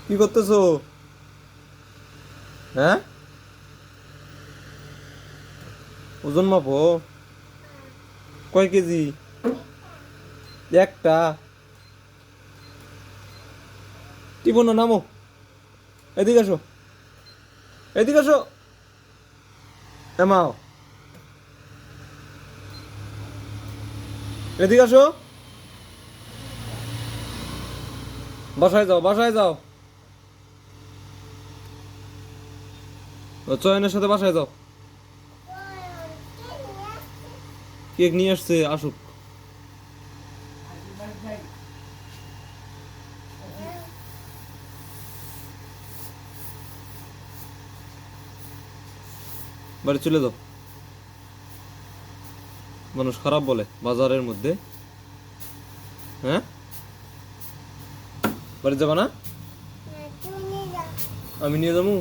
কি করতেছো? হ্যাঁ, ওজন মাপো? কয় কেজি? একটা? টিপো না, নামো। এদিকে আসো, এদিকে আসো। নামাও। এদিকে আসো। বাসায় যাও, বাসায় যাও। ও চয়নের সাথে বাসায় যাও। কেক নিয়ে আসছে, আসুক। বাড়ি চলে যাও। মানুষ খারাপ বলে বাজারের মধ্যে। হ্যাঁ, বাড়ি যাবা না? আমি নিয়ে যাবো।